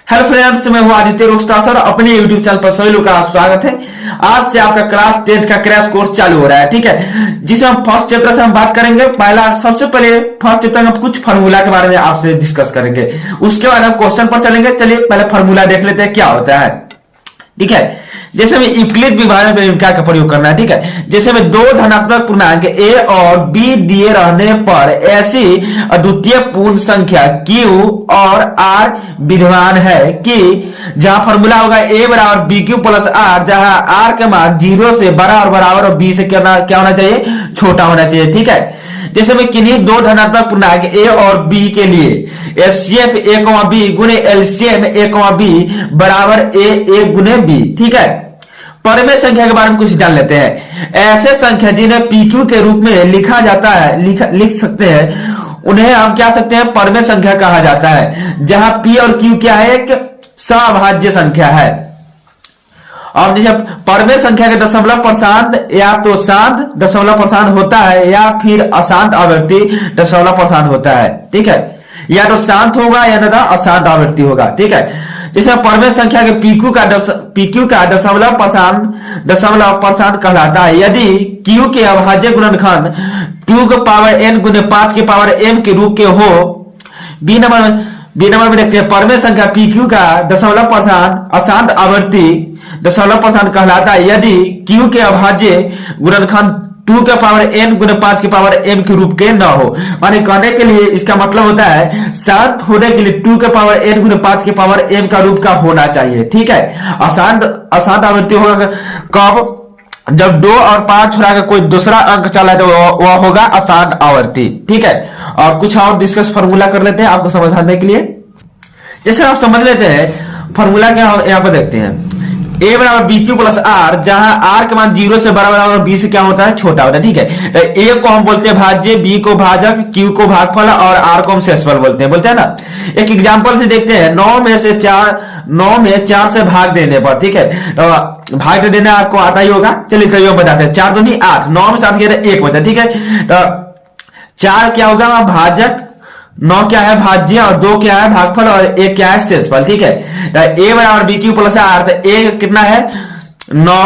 Hello friends, मैं हूं Aditya रोस्टा sir. अपने यूट्यूब चैनल पर सभी लोग का स्वागत है। आज से आपका क्लास 10 का क्रैश कोर्स चालू हो रहा है, ठीक है, जिसमें हम फर्स्ट चैप्टर से हम बात करेंगे। सबसे पहले फर्स्ट चैप्टर में कुछ फार्मूला के बारे में आपसे डिस्कस करेंगे, उसके बाद हम क्वेश्चन पर चलेंगे। चलिए पहले फार्मूला देख लेते हैं क्या होता है, ठीक है। जैसे हमें यूक्लिड विभाजन में क्या का प्रयोग करना है, ठीक है। जैसे हमें दो धनात्मक पूर्णांक ए और बी दिए रहने पर ऐसी अद्वितीय पूर्ण संख्या Q और R विद्यमान है कि जहां फॉर्मूला होगा a बराबर बी क्यू प्लस आर, जहां R के मान 0 से बड़ा और बराबर और b से क्या होना चाहिए, छोटा होना चाहिए, ठीक है। जैसे में किन्हीं दो धनात्मक पूर्णांक a और b के लिए एचसीएफ a, b गुणे एलसीएम a, b बराबर a गुणे b, ठीक है। परमेय संख्या के बारे में कुछ जान लेते हैं। ऐसे संख्या जिन्हें pq के रूप में लिखा जाता है, लिख सकते हैं, उन्हें हम क्या सकते हैं, परमेय संख्या कहा जाता है। जहां p और q क्या है, एक सभाज्य संख्या है। और जैसे परमेय संख्या के दशमलव प्रशांत या तो शांत दशमलव प्रशांत होता है या फिर अशांत आवृत्ति दशमलव प्रशांत होता है, ठीक है। या तो शांत होगा या ना अशांत आवृत्ति होगा, ठीक है। जैसे परमेय संख्या के पीक्यू का दशमलव प्रशांत कहलाता है यदि q के अभाज्य गुणनखंड 2 के पावर n गुने 5 के पावर m के रूप के हो। बी नंबर में देखते हैं, परमेय संख्या pq का दशमलव प्रशांत अशांत आवृत्ति दशमलव प्रशांत कहलाता है यदि q के अभाज्य गुणनखंड 2 के पावर n गुने 5 के पावर m के रूप के न हो। माने कहने के लिए इसका मतलब होता है शांत होने के लिए 2 के पावर n गुने 5 के पावर m का रूप का होना चाहिए, ठीक है। अशांत आवृत्ति होगा कब, जब 2 और 5 छोड़ा के कोई दूसरा अंक चला तो वह होगा अशांत आवृत्ति, ठीक है। और कुछ और डिस्कस फार्मूला कर लेते हैं आपको समझाने के लिए। जैसे आप समझ लेते हैं फार्मूला क्या, यहाँ पर देखते हैं a बराबर बी क्यू प्लस आर, जहां r के मान 0 से बड़ा और b से क्या होता है, छोटा होता है, ठीक है। तो a को हम बोलते हैं भाज्य, b को भाजक, q को भागफल और r को हम शेषफल बोलते हैं ना। एक एग्जांपल से देखते हैं, 9 में 4 से भाग देने पर, ठीक है, तो भाग देने आपको आता ही होगा। चलिए करिए बताते हैं, 4 दूनी 8, 9 में 7 गया 1 बचा, ठीक है। तो 4 क्या होगा भाजक, 9 क्या है भाज्य और 2 क्या है भागफल और 1 क्या है शेषफल, ठीक है। तो a बराबर बी क्यू प्लस आर, तो a कितना है 9,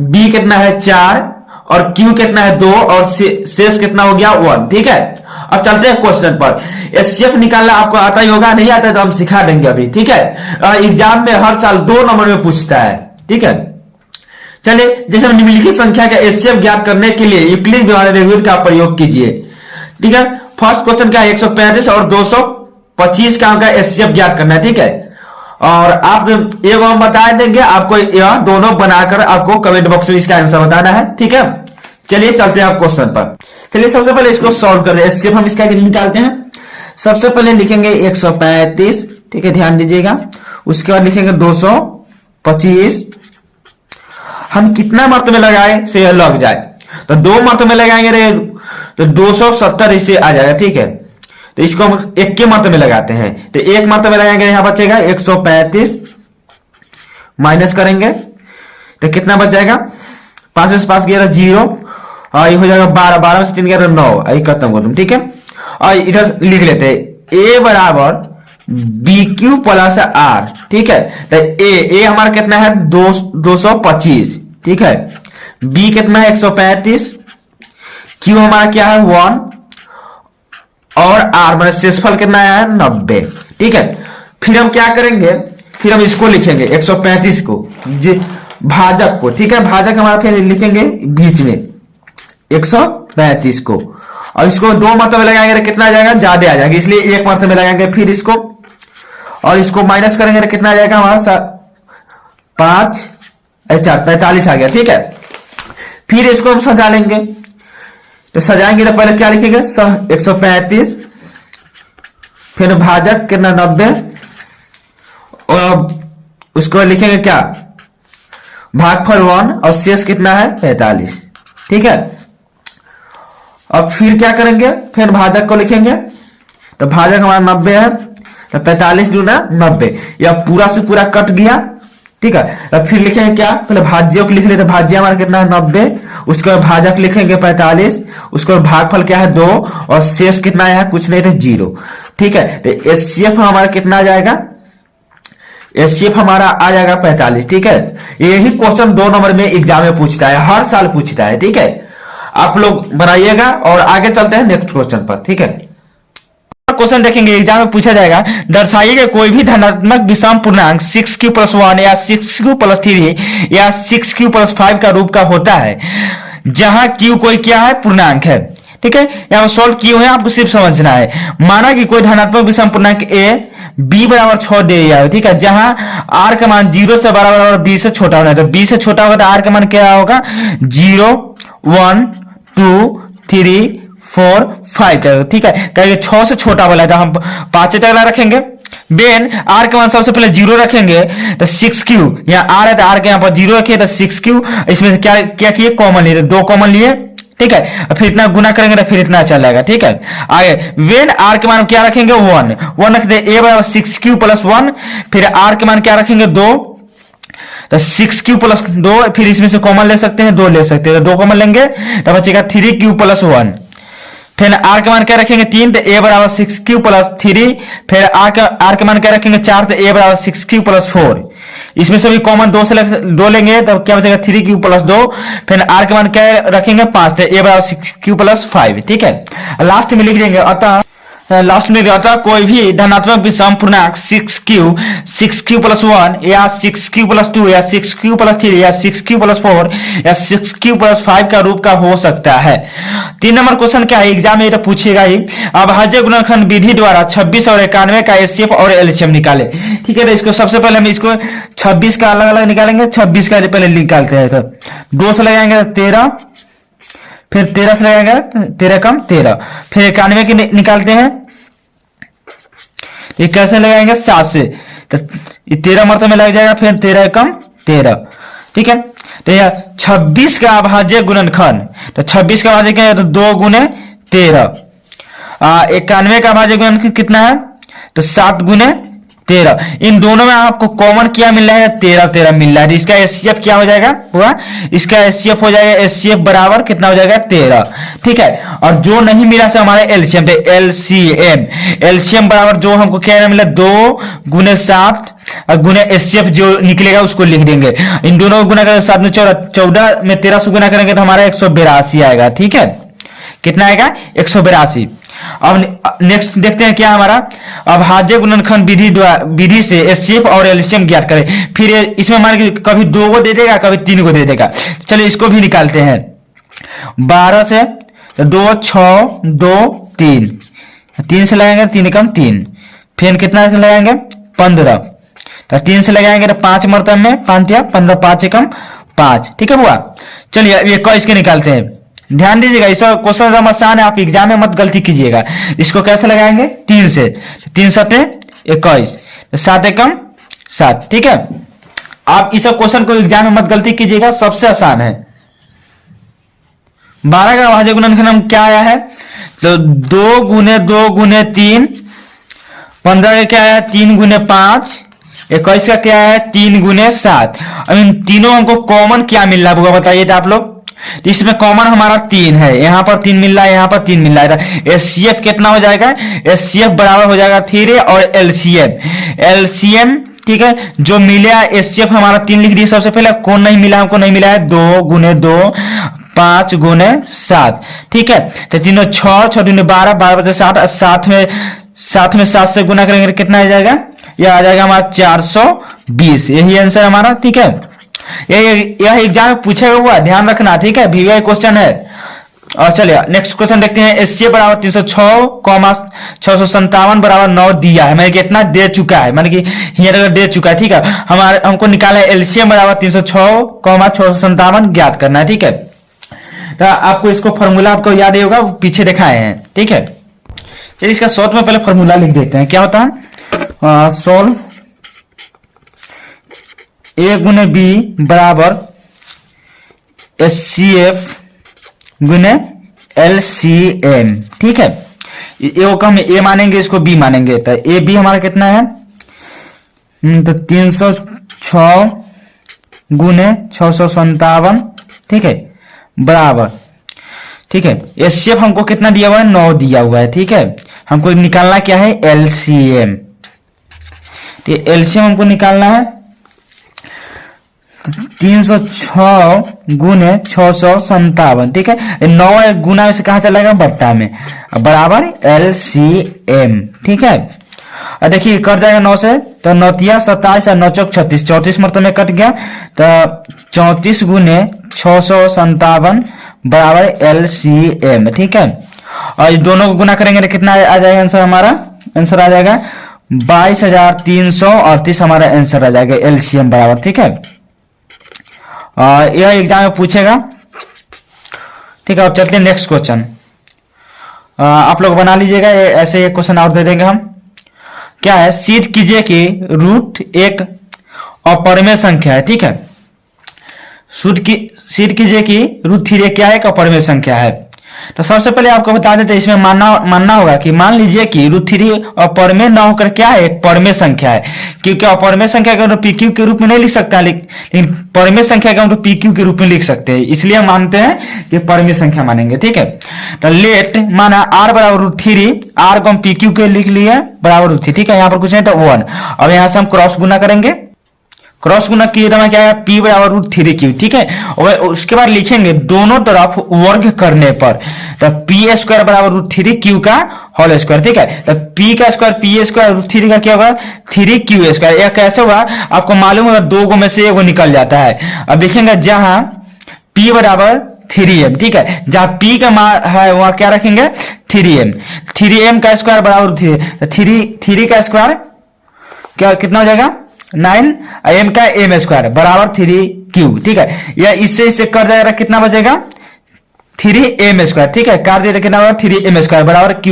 b कितना है 4 और q कितना है 2 और शेष कितना हो गया 1, ठीक है। अब चलते हैं क्वेश्चन पर। एचसीएफ निकालना आपको आता ही होगा, नहीं आता है तो हम सिखा देंगे अभी, ठीक है। एग्जाम में हर साल 2 नंबर में पूछता है, ठीक है। चलिए जैसे निम्नलिखित संख्या का एचसीएफ ज्ञात करने के लिए यूक्लिड विभाजन का प्रयोग कीजिए, ठीक है। फर्स्ट क्वेश्चन क्या है, 135 और 225 का अंक एचसीएफ ज्ञात करना है, ठीक है। और आप एक हम बता देंगे, आपको यह दोनों बनाकर आपको कमेंट बॉक्स में इसका आंसर बताना है, ठीक है। चलिए चलते हैं आप क्वेश्चन पर। चलिए सबसे पहले इसको सॉल्व कर रहे हैं, एचसीएफ हम इसका निकालते हैं। सबसे पहले लिखेंगे 135, ठीक है, ध्यान दीजिएगा। उसके बाद लिखेंगे 225। हम कितना मर्तबे लगाए से लग जाए, तो 2 मर्तबे लगाएंगे तो 270 इससे आ जाएगा, ठीक है। तो इसको हम 1 के मर्तबे लगाते हैं, तो 1 मर्तबे लगाएंगे, यहां बचेगा 135, माइनस करेंगे तो कितना बच जाएगा, 5 में से 5 गया 0 और ये हो जाएगा 12, 12 में से 3 गया 9, आई खत्म हो तुम, ठीक है। और इधर लिख लेते हैं a बराबर बी क्यू प्लस आर, ठीक है। तो a हमारा कितना है 225, ठीक है। b कितना है 135, q हमारा क्या है 1 और r मतलब शेषफल कितना है 90, ठीक है। फिर हम क्या करेंगे, फिर हम इसको लिखेंगे 135 को भाजक को, ठीक है। भाजक हमारा फिर लिखेंगे बीच में 135 को, और इसको 2 मरतबे लगाएंगे तो कितना आ जाएगा, ज्यादा आ जाएगा, इसलिए 1 मरतबे लगाएंगे। फिर इसको और इसको माइनस करेंगे तो कितना आ जाएगा हमारा 5 4 45 आ गया, ठीक है। फिर इसको हम सजा लेंगे, तो सजाएंगे तो पहले क्या लिखेंगे 135, फिर भाजक कितना 90 और उसको लिखेंगे क्या भागफल 1 और शेष कितना है 45, ठीक है। अब फिर क्या करेंगे, फिर भाजक को लिखेंगे, तो भाजक हमारा 90 है, तो 45 गुना 90, यह पूरा से पूरा कट गया, ठीक है। अब फिर लिखेंगे क्या, पहले भाज्यों को लिख लेते, भाज्य हमारा कितना है 90, उसके बाद भाजक लिखेंगे 45, उसके बाद भागफल क्या है 2 और शेष कितना है कुछ नहीं तो 0, ठीक है। तो एचसीएफ हमारा कितना आ जाएगा, एचसीएफ हमारा आ जाएगा 45। ठीक है, यही क्वेश्चन 2 नंबर में एग्जाम में पूछता है, हर साल पूछता है। ठीक है, आप लोग बनाइएगा और आगे चलते हैं नेक्स्ट क्वेश्चन पर। ठीक है, क्वेश्चन देखेंगे एग्जाम में पूछा जाएगा, दर्शाइए कि कोई भी धनात्मक विषम पूर्णांक 6q+1 या 6q+3 या 6q+5 का रूप का होता है जहां q कोई क्या है, पूर्णांक है। ठीक है, यहां सॉल्व किए हुए आपको सिर्फ समझना है। माना कि कोई धनात्मक विषम पूर्णांक a b बराबर 6 दे दिया है। ठीक है, जहां r का मान 0 से बराबर और b से छोटा होना है, तो b से छोटा होगा तो r का मान क्या होगा, 0 1 2 3 4 5। ठीक है, कहेंगे 6 से छोटा वाला है तो हम 5 तक रखेंगे। बेन r के मान सबसे पहले 0 रखेंगे तो 6q, यहाँ r है तो r के यहाँ पर 0 रखिए तो 6q। इसमें से क्या क्या किए, कॉमन लिए, 2 कॉमन लिए। ठीक है, फिर इतना गुना करेंगे तो फिर इतना चलेगा। ठीक है, आगे वेन r के मान क्या रखेंगे, 1 रख दे, a बराबर 6q+1, फिर r के मान क्या रखेंगे, 2, तो 6q+2, फिर इसमें से कॉमन ले सकते हैं, 2 ले सकते हैं, तो 2 कॉमन लेंगे तो बचेगा 3q+1। फिर r के मान क्या रखेंगे, 3, तो a बराबर 6q+3, फिर r के मान क्या रखेंगे, 4, तो a बराबर 6q+4। इसमें से भी कॉमन 2 लेंगे तो क्या बचेगा, 3q+2। फिर r के मान क्या रखेंगे, 5, तो a बराबर 6q+5। ठीक है, लास्ट में लिख देंगे अतः कोई भी धनात्मक विषम पूर्णांक 6q+1 या 6q+2 या 6q+3 या 6q+4 या 6q+5 का रूप का हो सकता है। 3 नंबर क्वेश्चन क्या है, एग्जाम में तो पूछेगा ही। अभाज्य गुणनखंड विधि द्वारा 26 और 91 का एचसीएफ और एलसीएम निकाले। ठीक है, तो इसको सबसे पहले हम इसको 26 का अलग अलग निकालेंगे। 26 का पहले निकालते हैं, तो 2 से लगाएंगे 13, फिर 13 से लगाएंगे 13 कम 13, फिर 91 की निकालते हैं, ये कैसे लगाएंगे, 7 से, तो 13 मरतबे में लग जाएगा, फिर 13 कम 13। ठीक है, तो यह 26 का अभाज्य गुणनखंड, तो 26 का अभाज्य क्या है, तो 2 गुने 13। 91 का अभाज्य गुणनखंड कितना है, तो 7 गुने 13। इन दोनों में आपको कॉमन क्या मिल रहा है, 13 मिल रहा है। इसका एचसीएफ क्या हो जाएगा, हुआ, इसका एचसीएफ हो जाएगा, एचसीएफ बराबर कितना हो जाएगा, 13। ठीक है, और जो नहीं मिला से हमारे एलसीएम, तो एलसीएम बराबर जो हमको क्या मिला, 2 गुने 7 गुने एचसीएफ जो निकलेगा उसको लिख देंगे। इन दोनों को गुना करेंगे 7 में 14 में 13 से गुना करेंगे तो हमारा 182 आएगा। ठीक है, कितना आएगा, 182। अब नेक्स्ट देखते हैं क्या हमारा, अभाज्य गुणनखंड विधि से एचसीएफ और एलसीएम ज्ञात करें। फिर इसमें मान के कभी 2 को दे देगा, कभी 3 को दे देगा। चलिए इसको भी निकालते हैं। 12 से 2 6 2 3, 3 से लगाएंगे 3 कम 3, फिर कितना लगाएंगे 15, तो 3 से लगाएंगे तो 5 मरतब में 5 या 15, 5 कम 5। ठीक है बुआ, चलिए अब 21 के निकालते हैं। ध्यान दीजिएगा, इस क्वेश्चन एकदम आसान है, आप एग्जाम में मत गलती कीजिएगा। इसको कैसे लगाएंगे, 3 से, 3 7 21, 7 एकम 7। ठीक है, आप इस क्वेश्चन को एग्जाम में मत गलती कीजिएगा, सबसे आसान है। 12 का अभाज्य गुणनखंड क्या आया है, तो 2 गुने 2 गुने 3, 15 का क्या आया, 3 गुने 5, 21 का क्या है, 3 गुने 7। अब इन तीनों हमको कॉमन क्या मिल रहा है बताइए तो आप लोग। तो इसमें कॉमन हमारा 3 है, यहां पर 3 मिल रहा है, यहां पर 3 मिल रहा है। एचसीएफ कितना हो जाएगा, एचसीएफ बराबर हो जाएगा 3 और एलसीएम। ठीक है, जो मिला एचसीएफ हमारा 3 लिख दिया सबसे पहले। कौन नहीं मिला, हमको नहीं मिला है, 2 गुने 2 5 गुने 7। ठीक है, तो तीनों 6 6 दुने 12, 12 बचे 7, 7 में 7 से गुना करेंगे कितना आ जाएगा, यह आ जाएगा हमारा 420। यही आंसर हमारा। ठीक है, यह एग्जाम में पूछेगा हुआ, ध्यान रखना। ठीक है, वीवीआई क्वेश्चन है। और चलिए नेक्स्ट क्वेश्चन देखते हैं। एचसीएफ बराबर 306, 657 बराबर 9 दिया है, मैंने कि इतना दे चुका है, मैंने कि यहाँ दे चुका है। ठीक है, हमको निकाला है एलसीएम बराबर 306, 657 ज्ञात करना है। ठीक है, तो आपको इसको फॉर्मूला आपको याद होगा, पीछे दिखाए हैं। ठीक है, चलिए इसका शॉर्ट में पहले फॉर्मूला लिख देते हैं। क्या होता है, सोल्व ए गुने बी बराबर एचसीएफ गुने एलसीएम। ठीक है, ए को हम ए मानेंगे, इसको बी मानेंगे, तो ए बी हमारा कितना है, तो 306 गुने 657। ठीक है, बराबर। ठीक है, एचसीएफ हमको कितना दिया हुआ है, 9 दिया हुआ है। ठीक है, हमको निकालना क्या है, एलसीएम। तो एलसीएम हमको निकालना है 306 गुने 657, ठीक है। 9 गुना से कहा चलेगा बट्टा में, बराबर एलसीएम, ठीक है। और देखिए कट जाएगा 9 से, तो 9 तिया 27 और 9 चौक 36, 34 मतलब में कट गया, तो 34 गुने 657 बराबर एलसीएम, ठीक है। और इस दोनों को गुना करेंगे तो कितना आ जाएगा आंसर, हमारा आंसर आ जाएगा 22,338 हमारा आंसर आ जाएगा एलसीएम बराबर, ठीक है। और यह एग्जाम में पूछेगा, ठीक है। अब चलते हैं नेक्स्ट क्वेश्चन, आप लोग बना लीजिएगा, ऐसे एक क्वेश्चन और दे देंगे हम। क्या है, सिद्ध कीजिए कि रूट एक अपरिमेय संख्या है, ठीक है। सिद्ध कीजिए कि रूट 3 क्या है, एक अपरिमेय संख्या है। तो सबसे पहले आपको बता देते हैं, इसमें मानना होगा कि मान लीजिए कि रूट 3 अपरिमेय न होकर क्या है, एक परिमेय संख्या है। क्योंकि अपरिमेय संख्या का हम पीक्यू के रूप में नहीं लिख सकता, लेकिन परिमेय संख्या का हम पीक्यू के रूप में लिख सकते हैं, इसलिए हम मानते हैं कि परिमेय संख्या मानेंगे, ठीक है। तो लेट माना आर बराबर रूट 3, आर को हम पीक्यू के लिख लिए बराबर रूट 3, ठीक है। यहाँ पर कुछ नहीं तो 1। अब यहाँ से हम क्रॉस गुना करेंगे, क्रॉस गुना किए तो क्या है, पी बराबर रूट 3 क्यू, ठीक है। और उसके बाद लिखेंगे दोनों तरफ वर्ग करने पर, तो पी स्क्वायर बराबर रूट 3 क्यू का होल स्क्वायर, ठीक है। तो पी का स्क्वायर पी स्क्वायर रूट 3 का क्या होगा, 3 क्यू स्क्वायर। यह कैसे होगा आपको मालूम होगा, 2 गो में से एक निकल जाता है। अब देखेंगे जहां पी बराबर 3m, ठीक है, जहां पी का मान है वहां क्या रखेंगे 3m, 3m का स्क्वायर बराबर 3 का स्क्वायर क्या कितना हो जाएगा 9, एम का एम स्क्वायर बराबर 3q, ठीक है। या इससे कर जाएगा, कितना बचेगा 3m स्क्वायर, ठीक है। कर दिया कितना होगा 3m स्क्वायर बराबर q।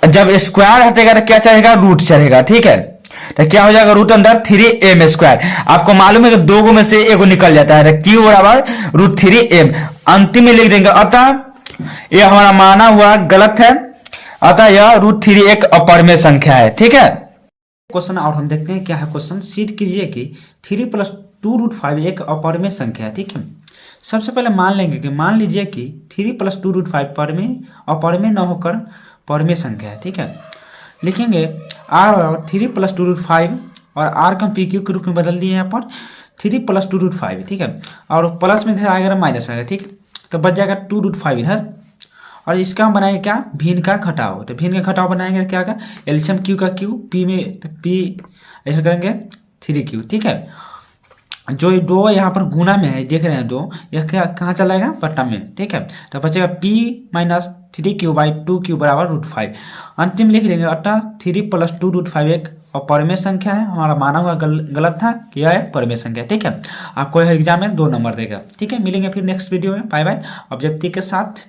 जब स्क्वायर हटेगा तो क्या चढ़ेगा, रूट चढ़ेगा, ठीक है। तो क्या हो जाएगा रूट अंदर 3m स्क्वायर। आपको मालूम है कि 2 में से एक निकल जाता है, q बराबर रूट 3m अंतिम में लिख देंगे। अतः यह हमारा माना हुआ गलत है, अतः यह रूट 3 एक अपरिमेय संख्या है, ठीक है। क्वेश्चन और हम देखते हैं क्या है क्वेश्चन। सिद्ध कीजिए कि 3 + 2 रूट 5 एक अपरिमेय संख्या है, ठीक है। सबसे पहले मान लेंगे कि मान लीजिए कि 3 + 2 रूट 5 अपरिमेय न होकर परिमेय संख्या है, ठीक है। लिखेंगे आर बराबर 3 + 2 रूट 5 और आर का पी क्यू के रूप में बदल दिए यहाँ पर 3 + 2 रूट 5, ठीक है। और प्लस में इधर आएगा माइनस में आएगा, ठीक है। तो बच जाएगा 2 रूट 5 इधर, और इसका हम बनाएंगे क्या, भिन्न का घटाव। तो भिन्न का घटाव बनाएंगे क्या होगा, एलसीएम क्यू का क्यू, पी में तो पी ऐसा करेंगे 3q, ठीक है। जो 2 यहाँ पर गुना में है, देख रहे हैं 2, यह क्या कहाँ चला जाएगा बट्टा में, ठीक है। तो बचेगा p - 3q/2q बराबर रूट 5। अंतिम लिख लेंगे, अतः 3 + 2 रूट 5 एक अपरिमेय संख्या है। हमारा माना हुआ गलत था कि यह है परिमेय संख्या, ठीक है। आपको एग्जाम में 2 नंबर देगा, ठीक है। मिलेंगे फिर नेक्स्ट वीडियो में, बाय बाय। ऑब्जेक्टिव के साथ।